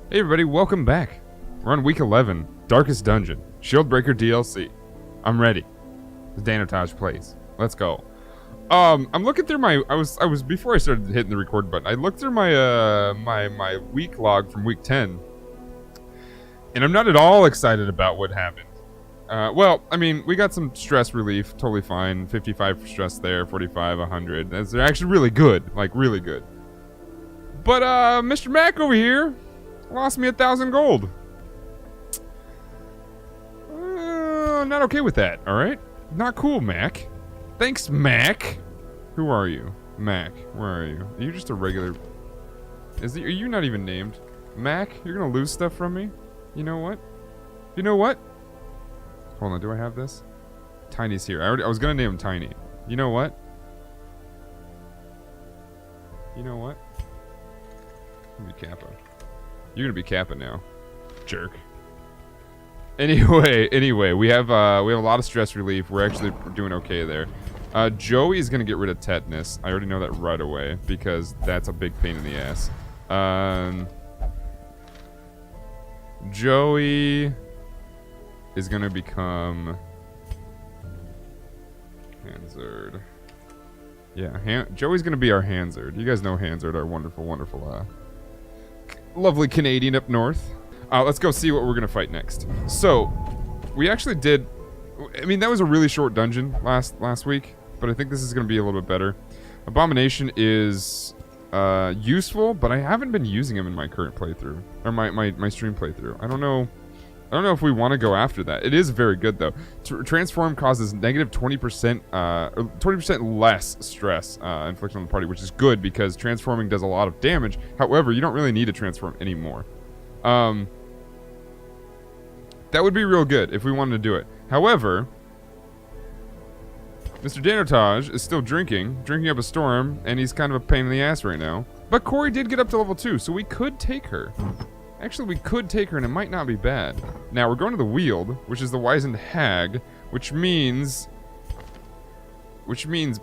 Hey everybody, welcome back. We're on week 11, Darkest Dungeon, Shieldbreaker DLC. I'm ready. The Danotage plays. Let's go. I'm looking through my. I was before I started hitting the record button. I looked through my my week log from week 10, and I'm not at all excited about what happened. Well, I mean, we got some stress relief, totally fine. 55 for stress there, 45, 100. They're actually really good, like really good. But Mr. Mac over here lost me 1,000 gold. Not okay with that, alright? Not cool, Mac. Thanks, Mac. Who are you? Mac, where are you? Are you just a regular... Are you not even named? Mac, you're gonna lose stuff from me? You know what? You know what? Hold on, do I have this? Tiny's here. I was gonna name him Tiny. You know what? You know what? I'm gonna be Kappa. You're gonna be Kappa now, jerk. Anyway, we have a lot of stress relief. We're actually doing okay there. Joey's gonna get rid of tetanus. I already know that right away because that's a big pain in the ass. Joey is gonna become Hanzard. Yeah, Joey's gonna be our Hanzard. You guys know Hanzard, our wonderful, lovely Canadian up north. Let's go see what we're gonna fight next. So, we actually did. I mean, that was a really short dungeon last week, but I think this is gonna be a little bit better. Abomination is useful, but I haven't been using him in my current playthrough or my stream playthrough. I don't know if we want to go after that. It is very good though. Transform causes negative 20%, 20% less stress inflicted on the party, which is good because transforming does a lot of damage. However, you don't really need to transform anymore. That would be real good if we wanted to do it. However, Mr. Danotage is still drinking up a storm, and he's kind of a pain in the ass right now. But Corey did get up to level 2, so we could take her. Actually, we could take her, and it might not be bad. Now, we're going to the Weald, which is the Wizened Hag, which means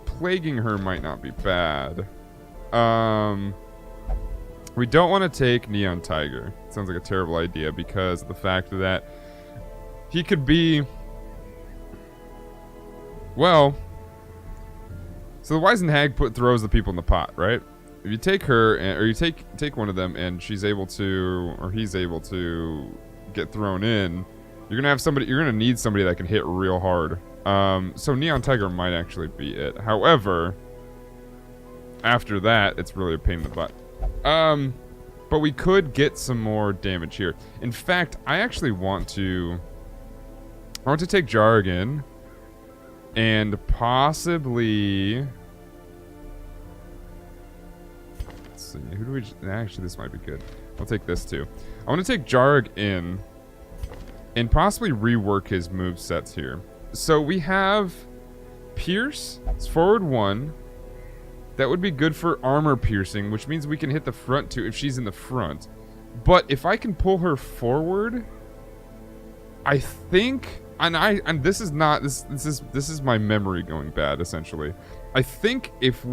plaguing her might not be bad. We don't want to take Neon Tiger. Sounds like a terrible idea because of the fact that he could be... Well... So the Wizened Hag throws the people in the pot, right? If you take her, or you take one of them, and she's able to, or he's able to get thrown in, you're gonna need somebody that can hit real hard. So Neon Tiger might actually be it. However, after that, it's really a pain in the butt. But we could get some more damage here. In fact, I actually want to take Jargon and possibly... Let's see, who do we... Actually, this might be good. I'll take this too. I want to take Jarg in and possibly rework his movesets here. So we have Pierce. It's forward 1. That would be good for armor piercing, which means we can hit the front too if she's in the front. But if I can pull her forward, I think... And this is not this is my memory going bad essentially. I think if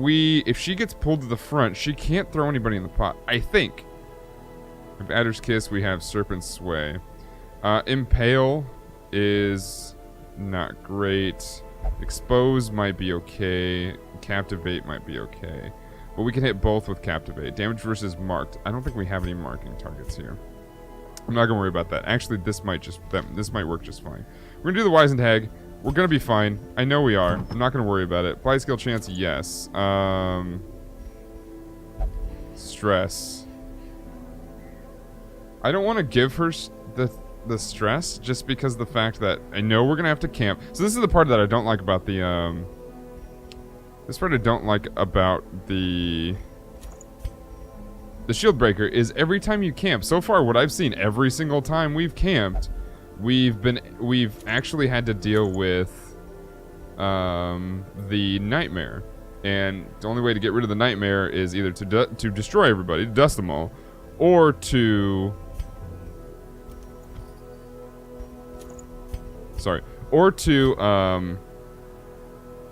she gets pulled to the front, she can't throw anybody in the pot. I think. We have Adder's Kiss, we have Serpent's Sway. Impale is not great. Expose might be okay. Captivate might be okay. But we can hit both with Captivate. Damage versus marked. I don't think we have any marking targets here. I'm not gonna worry about that. Actually, this might work just fine. We're gonna do the Wizened Hag. We're gonna be fine. I know we are. I'm not gonna worry about it. Apply skill chance, yes. Stress. I don't want to give her the stress just because of the fact that I know we're gonna have to camp. So this is the part that I don't like about the this part I don't like about the Shieldbreaker is every time you camp. So far, what I've seen every single time we've camped, we've actually had to deal with the nightmare, and the only way to get rid of the nightmare is either to destroy everybody, to dust them all, or to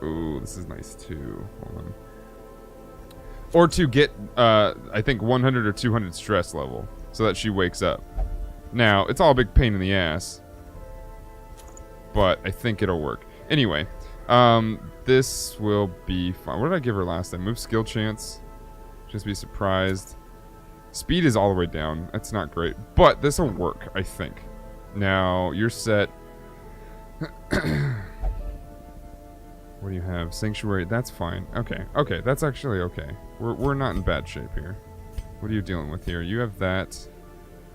ooh, this is nice too. Hold on. Or to get, I think 100 or 200 stress level. so that she wakes up. Now, it's all a big pain in the ass, but I think it'll work. Anyway, this will be fine. What did I give her last time? Move skill chance. Just be surprised. Speed is all the way down. That's not great, but this will work, I think. Now, you're set. What do you have? Sanctuary. That's fine. Okay. Okay, that's actually okay. We're not in bad shape here. What are you dealing with here? You have that.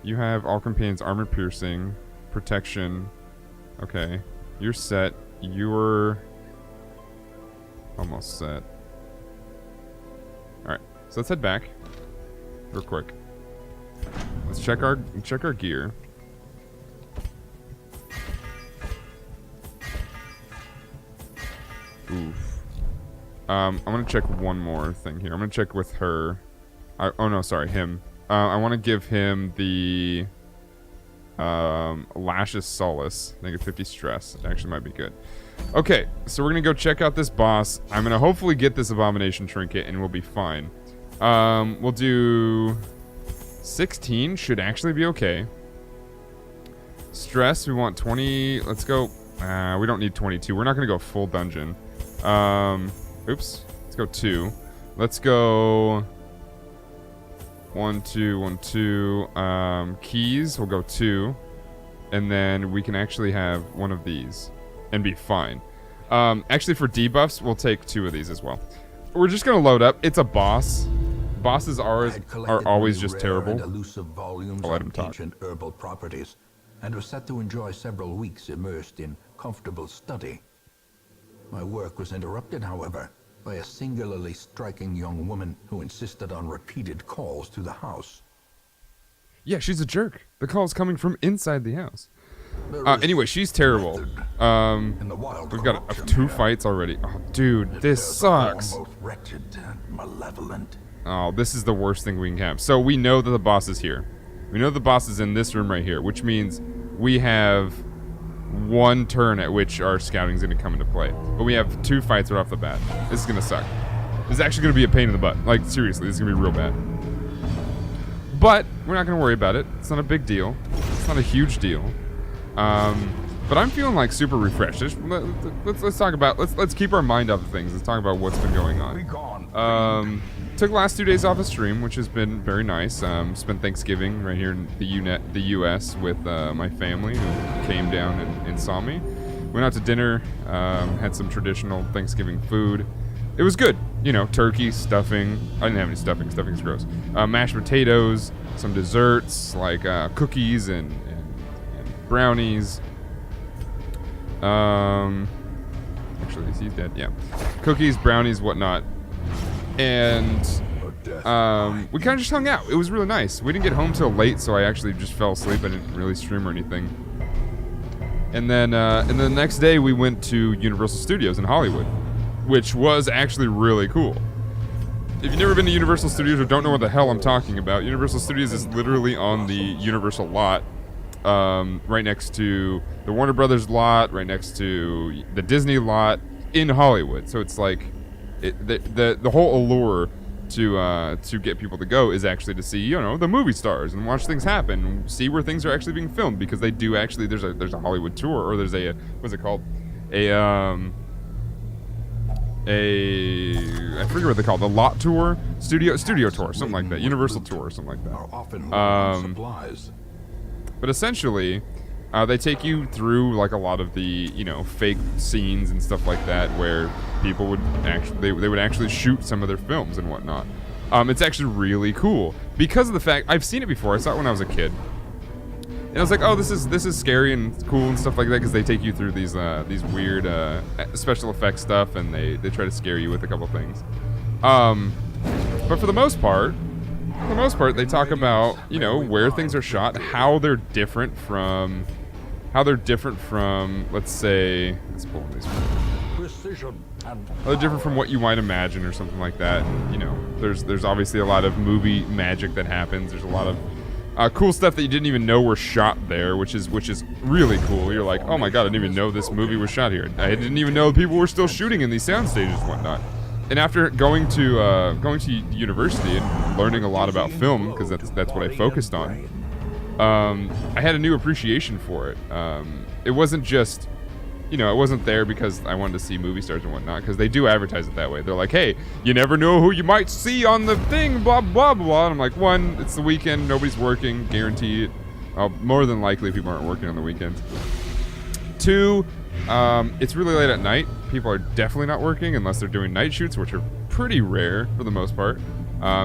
You have all companions, armor piercing, protection. Okay. You're set. You're almost set. Alright. So let's head back. Real quick. Let's check our gear. Oof. I'm gonna check one more thing here. I'm gonna check with her. Oh no, sorry, him. I want to give him the Lashes Solace. -50 stress. It actually might be good. Okay, so we're gonna go check out this boss. I'm gonna hopefully get this Abomination Trinket and we'll be fine. We'll do 16. Should actually be okay. Stress, we want 20. Let's go. We don't need 22. We're not gonna go full dungeon. Oops. Let's go 2. Let's go 1, 2, 1, 2. Keys, we'll go 2. And then we can actually have one of these and be fine. Actually, for debuffs, we'll take 2 of these as well. We're just going to load up. It's a boss. Bosses are always just terrible. I'll let him talk. Ancient herbal properties, and was set to enjoy several weeks immersed in comfortable study. My work was interrupted, however, by a singularly striking young woman who insisted on repeated calls to the house. Yeah, she's a jerk. The call's coming from inside the house. Anyway, she's terrible. We've got 2 fights already. Oh, dude, this sucks. Both wretched and malevolent. Oh, this is the worst thing we can have. So we know that the boss is here. We know the boss is in this room right here, which means we have 1 turn at which our scouting is going to come into play. But we have 2 fights right off the bat. This is going to suck. This is actually going to be a pain in the butt. Like, seriously, this is going to be real bad. But we're not going to worry about it. It's not a big deal. It's not a huge deal. But I'm feeling like super refreshed. Let's talk about, let's keep our mind off of things. Let's talk about what's been going on. Took the last 2 days off of stream, which has been very nice. Spent Thanksgiving right here in the U.S. with my family who came down and saw me. Went out to dinner, had some traditional Thanksgiving food. It was good. You know, turkey, stuffing. I didn't have any stuffing. Stuffing's gross. Mashed potatoes, some desserts like cookies and brownies. Actually, he's dead. Yeah, cookies, brownies, whatnot. And we kind of just hung out. It was really nice. We didn't get home till late, so I actually just fell asleep. I didn't really stream or anything. And then the next day we went to Universal Studios in Hollywood, which was actually really cool. If you've never been to Universal Studios or don't know what the hell I'm talking about, Universal Studios is literally on the Universal lot, right next to the Warner Brothers lot, right next to the Disney lot in Hollywood. So it's like the whole allure to get people to go is actually to see, you know, the movie stars and watch things happen, and see where things are actually being filmed, because they do actually, there's a Hollywood tour, or there's a what's it called, I forget what they call it, the lot tour, studio tour, something like that, Universal tour, or something like that. Supplies. But essentially, they take you through like a lot of the, you know, fake scenes and stuff like that, where people would actually they would actually shoot some of their films and whatnot. It's actually really cool because of the fact I've seen it before. I saw it when I was a kid, and I was like, oh, this is scary and cool and stuff like that, because they take you through these weird special effects stuff, and they try to scare you with a couple things. But for the most part, they talk about, you know, where things are shot, how they're different from, let's say, let's pull these. How they're different from what you might imagine or something like that. You know, there's obviously a lot of movie magic that happens. There's a lot of cool stuff that you didn't even know were shot there, which is really cool. You're like, oh my god, I didn't even know this movie was shot here. I didn't even know people were still shooting in these sound stages and whatnot. And after going to university and learning a lot about film, because that's what I focused on, I had a new appreciation for it. It wasn't just, it wasn't there because I wanted to see movie stars and whatnot, because they do advertise it that way. They're like, hey, you never know who you might see on the thing, blah, blah, blah. And I'm like, one, it's the weekend, nobody's working, guaranteed. More than likely people aren't working on the weekends. Two, it's really late at night. People are definitely not working unless they're doing night shoots, which are pretty rare for the most part.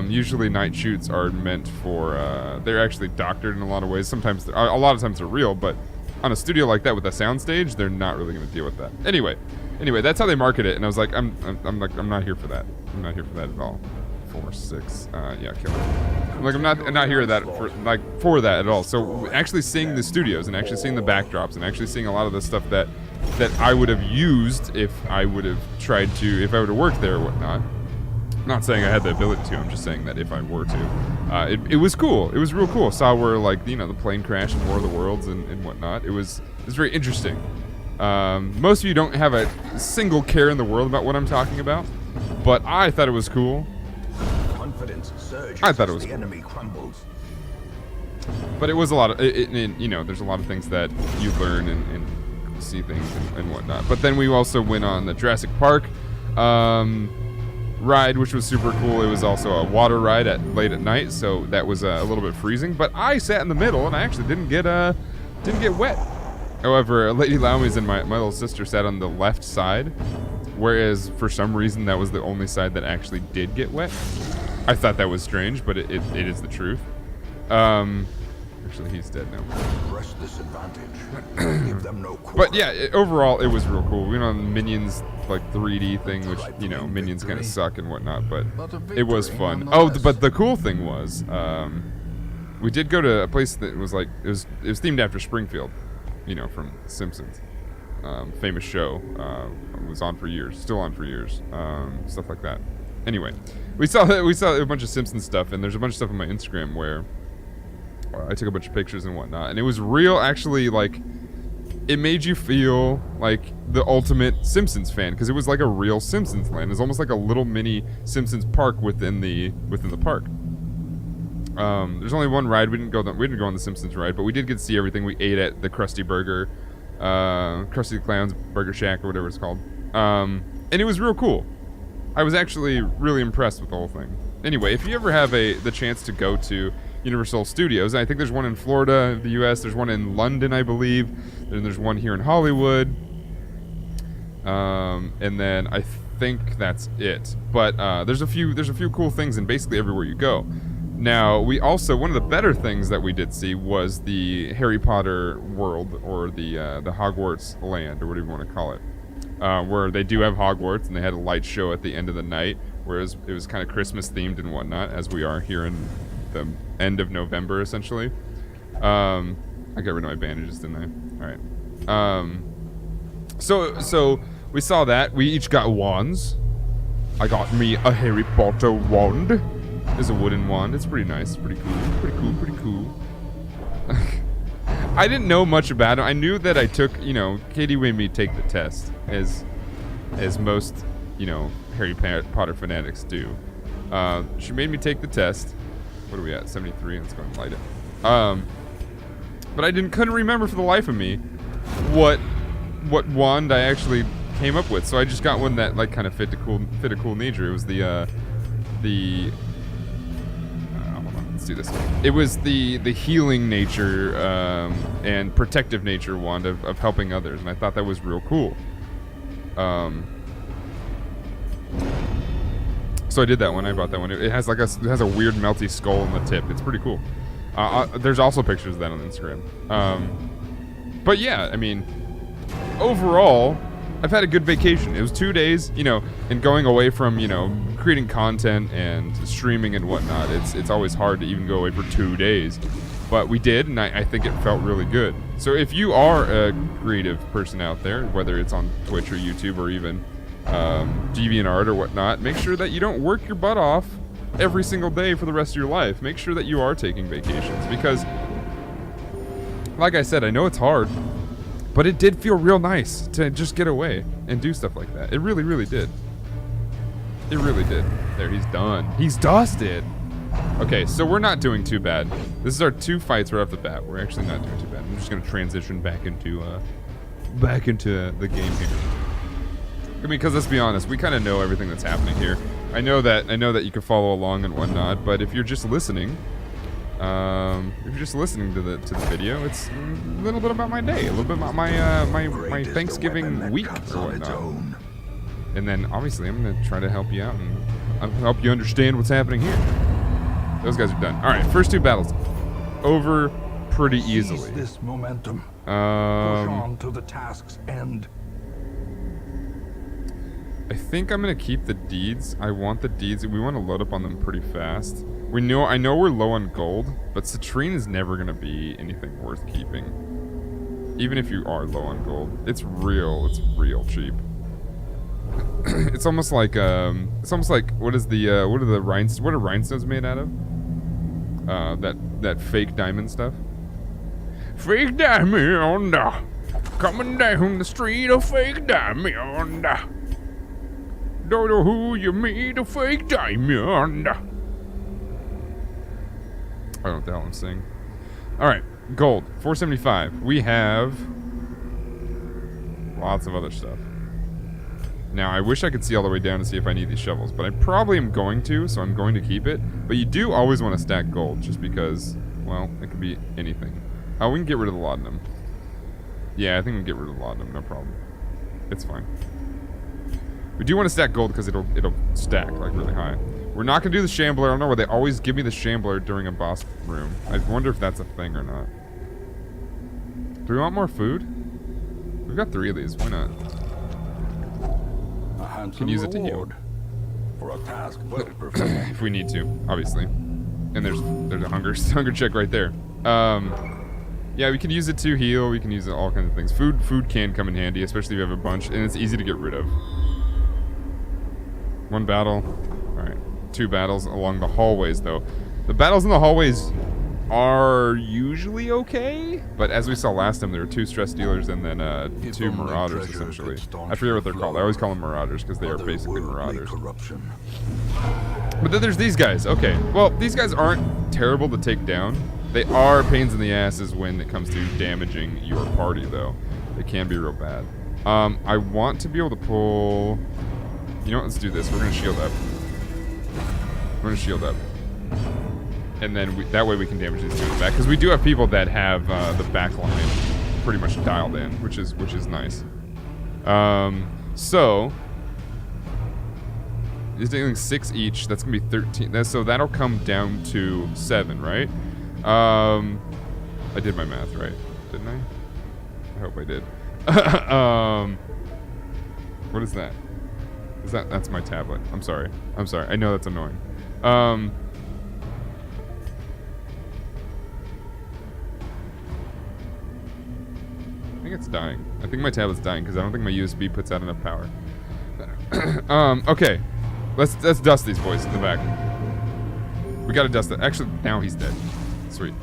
Usually night shoots are meant for, they're actually doctored in a lot of ways. Sometimes, a lot of times they're real, but on a studio like that with a soundstage, they're not really going to deal with that. Anyway, that's how they market it. And I was like, I'm not here for that. I'm not here for that at all. 4, 6, yeah, kill it. I'm like, I'm not here for that at all. So actually seeing the studios and actually seeing the backdrops and actually seeing a lot of the stuff that I would have used if I would have worked there or whatnot. I'm not saying I had the ability to. I'm just saying that if I were to, it was cool. It was real cool. Saw where the plane crashed in War of the Worlds and whatnot. It was very interesting. Most of you don't have a single care in the world about what I'm talking about, but I thought it was cool. I thought it was cool. Enemy crumbles. But it was a lot of, there's a lot of things that you learn and see things and whatnot. But then we also went on the Jurassic Park ride, which was super cool. It was also a water ride late at night, so that was a little bit freezing. But I sat in the middle, and I actually didn't get wet. However, Lady Laumies and my little sister sat on the left side, whereas for some reason that was the only side that actually did get wet. I thought that was strange, but it is the truth. Actually, he's dead now. Press this advantage. Give them no quarter. But yeah, overall, it was real cool. We went on Minions 3D thing, which Minions kind of suck and whatnot, but it was fun. Oh, but the cool thing was, we did go to a place that was it was themed after Springfield, from Simpsons, famous show. It was on for years, still on for years, stuff like that. Anyway, we saw a bunch of Simpsons stuff, and there's a bunch of stuff on my Instagram where I took a bunch of pictures and whatnot, and it was real. Actually, it made you feel like the ultimate Simpsons fan, because it was like a real Simpsons land. It's almost like a little mini Simpsons park within the park. There's only one ride. We didn't go on the Simpsons ride, but we did get to see everything. We ate at the Krusty the Clown's Burger Shack or whatever it's called, and it was real cool. I was actually really impressed with the whole thing. Anyway, if you ever have the chance to go to Universal Studios, I think there's one in Florida, the U.S. There's one in London, I believe. Then there's one here in Hollywood. And then I think that's it. But there's a few cool things in basically everywhere you go. Now, we also, one of the better things that we did see was the Harry Potter world, or the Hogwarts land, or whatever you want to call it. Where they do have Hogwarts, and they had a light show at the end of the night, whereas it was kind of Christmas themed and whatnot, as we are here in the end of November, essentially. I got rid of my bandages, didn't I? All right. So we saw that. We each got wands. I got me a Harry Potter wand. It's a wooden wand. It's pretty nice. Pretty cool. I didn't know much about it. I knew that I took, Katie made me take the test, as most, Harry Potter fanatics do. She made me take the test. What are we at? 73. Let's go and light it. But I couldn't remember for the life of me what wand I actually came up with. So I just got one that kind of fit a cool nature. It was the hold on, let's do this. It was the healing nature and protective nature wand of helping others, and I thought that was real cool. So I did that one. I bought that one. It has a weird melty skull on the tip. It's pretty cool. There's also pictures of that on Instagram. But yeah, I mean, overall, I've had a good vacation. It was 2 days, and going away from, creating content and streaming and whatnot. It's always hard to even go away for 2 days. But we did, and I think it felt really good. So if you are a creative person out there, whether it's on Twitch or YouTube or even DeviantArt or whatnot, make sure that you don't work your butt off every single day for the rest of your life. Make sure that you are taking vacations, because like I said, I know it's hard, but it did feel real nice to just get away and do stuff like that. It really, really did. It really did. There, he's done. He's dusted. Okay, so we're not doing too bad. This is our 2 fights right off the bat. We're actually not doing too bad. I'm just gonna transition back into the game here. I mean, because let's be honest, we kind of know everything that's happening here. I know that you can follow along and whatnot, but if you're just listening, to the video, it's a little bit about my day, a little bit about my Thanksgiving week or whatnot. And then obviously I'm gonna try to help you out and help you understand what's happening here. Those guys are done. All right, first 2 battles over pretty easily. Seize this momentum. Push on to the task's end. I think I'm gonna keep the deeds. I want the deeds. We want to load up on them pretty fast. I know we're low on gold, but citrine is never gonna be anything worth keeping. Even if you are low on gold, it's real cheap. It's almost like what are rhinestones made out of? That fake diamond stuff. Fake diamond, coming down the street of fake diamond. Don't know who you meet, a fake diamond. I don't know what the hell I'm saying. Alright, gold, 475. We have lots of other stuff. Now, I wish I could see all the way down to see if I need these shovels, but I probably am going to, so I'm going to keep it. But you do always want to stack gold, just because, well, it could be anything. Oh, we can get rid of the laudanum. Yeah, I think we can get rid of the laudanum, no problem. It's fine. We do want to stack gold because it'll stack like really high. We're not gonna do the shambler. I don't know why they always give me the shambler during a boss room. I wonder if that's a thing or not. Do we want more food? We've got 3 of these. Why not? A handsome Can use it to heal for a task well performed. if we need to, obviously. And there's a hunger check right there. Yeah, we can use it to heal. We can use it all kinds of things. Food can come in handy, especially if you have a bunch, and it's easy to get rid of. 1 battle. Alright. 2 battles along the hallways, though. The battles in the hallways are usually okay, but as we saw last time, there were 2 stress dealers and then 2 marauders, essentially. I forget what they're called. I always call them marauders because they are basically marauders. But then there's these guys. Okay. Well, these guys aren't terrible to take down. They are pains in the asses when it comes to damaging your party, though. They can be real bad. I want to be able to pull... You know what? Let's do this. We're going to shield up. We're going to shield up. And then that way we can damage these 2 in the back. Because we do have people that have the back line pretty much dialed in, which is nice. So... He's dealing 6 each. That's going to be 13. So that'll come down to 7, right? I did my math right, didn't I? I hope I did. What is that? That's my tablet. I'm sorry. I know that's annoying. I think it's dying. I think my tablet's dying because I don't think my USB puts out enough power. Okay. Let's dust these boys in the back. We gotta dust it. Actually, now he's dead. Sweet.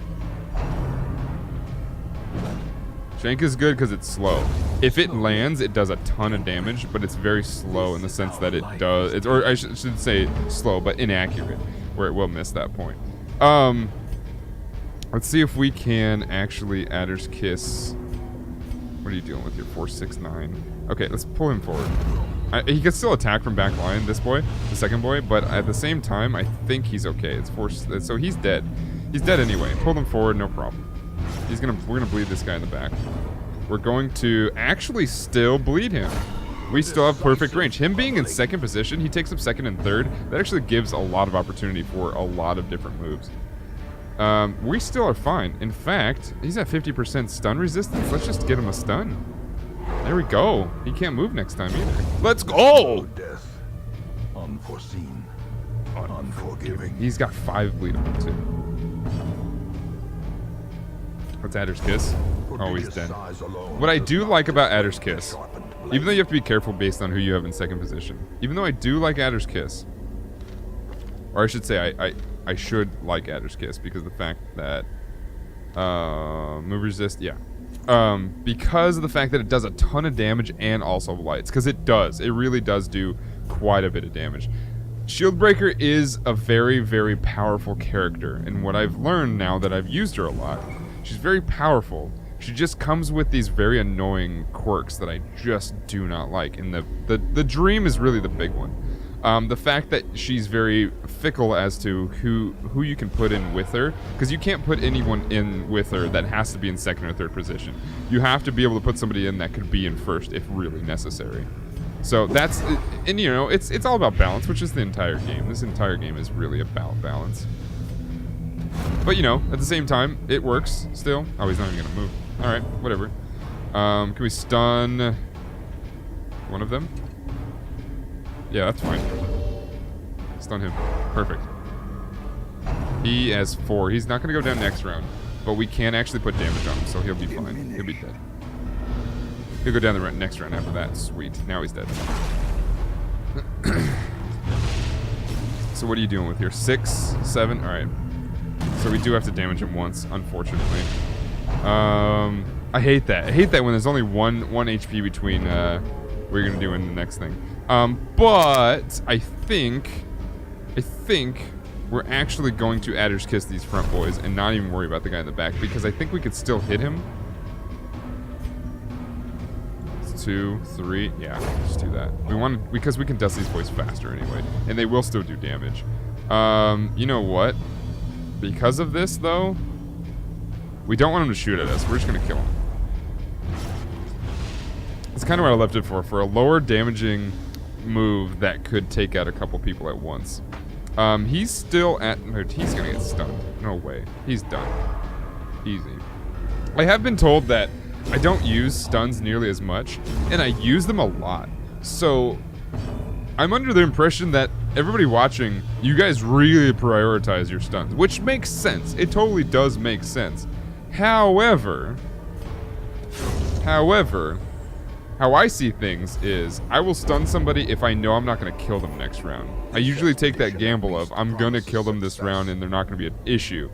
Shank is good because it's slow. If it lands, it does a ton of damage, but it's very slow in the sense that it does... or I should say slow, but inaccurate, where it will miss that point. Let's see if we can actually Adder's Kiss... What are you dealing with here? 469. Okay, let's pull him forward. He can still attack from back line, this boy, the second boy, but at the same time, I think he's okay. It's so he's dead. He's dead anyway. Pull him forward, no problem. We're gonna bleed this guy in the back. We're going to actually still bleed him. We still have perfect range. Him being in second position, he takes up second and third. That actually gives a lot of opportunity for a lot of different moves. We still are fine. In fact, he's at 50% stun resistance. Let's just get him a stun. There we go. He can't move next time either. Let's go! Death. Unforeseen. Unforgiving. He's got 5 bleed on him too. What's Adder's Kiss? Oh, he's dead. What I do like about Adder's Kiss, even though you have to be careful based on who you have in second position, even though I do like Adder's Kiss, or I should say I should like Adder's Kiss because of the fact that move resist, yeah. Because of the fact that it does a ton of damage and also lights, because it really does do quite a bit of damage. Shieldbreaker is a very, very powerful character, and what I've learned now that I've used her a lot, she's very powerful. She just comes with these very annoying quirks that I just do not like, and the dream is really the big one. The fact that she's very fickle as to who you can put in with her, because you can't put anyone in with her that has to be in second or third position. You have to be able to put somebody in that could be in first if really necessary. So that's, and you know, it's all about balance, which is the entire game. This entire game is really about balance. But you know, at the same time, it works still. Oh, he's not even gonna move. All right, whatever. Can we stun one of them? Yeah, that's fine. Stun him. Perfect. He has 4. He's not gonna go down next round, but we can actually put damage on him, so he'll be fine. He'll be dead. He'll go down the next round after that. Sweet. Now he's dead. So what are you doing with here? 6, 7? Alright. So we do have to damage him once, unfortunately. I hate that. I hate that when there's only one HP between what you're going to do in the next thing. But I think we're actually going to Adder's Kiss these front boys and not even worry about the guy in the back, because I think we could still hit him. 2, 3, yeah, just do that. We want to, because we can dust these boys faster anyway, and they will still do damage. You know what? Because of this, though, we don't want him to shoot at us. We're just gonna kill him. It's kind of what I left it for a lower damaging move that could take out a couple people at once. He's still at, he's gonna get stunned. No way, he's done. Easy. I have been told that I don't use stuns nearly as much, and I use them a lot. So I'm under the impression that everybody watching, you guys really prioritize your stuns, which makes sense. It totally does make sense. However, how I see things is I will stun somebody if I know I'm not going to kill them next round. I usually take that gamble of I'm going to kill them this round and they're not going to be an issue.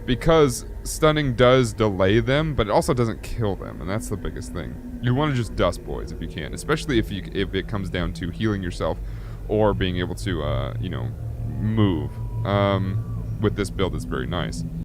Because stunning does delay them, but it also doesn't kill them, and that's the biggest thing. You want to just dust boys if you can, especially if it comes down to healing yourself or being able to, you know, move. With this build, it's very nice.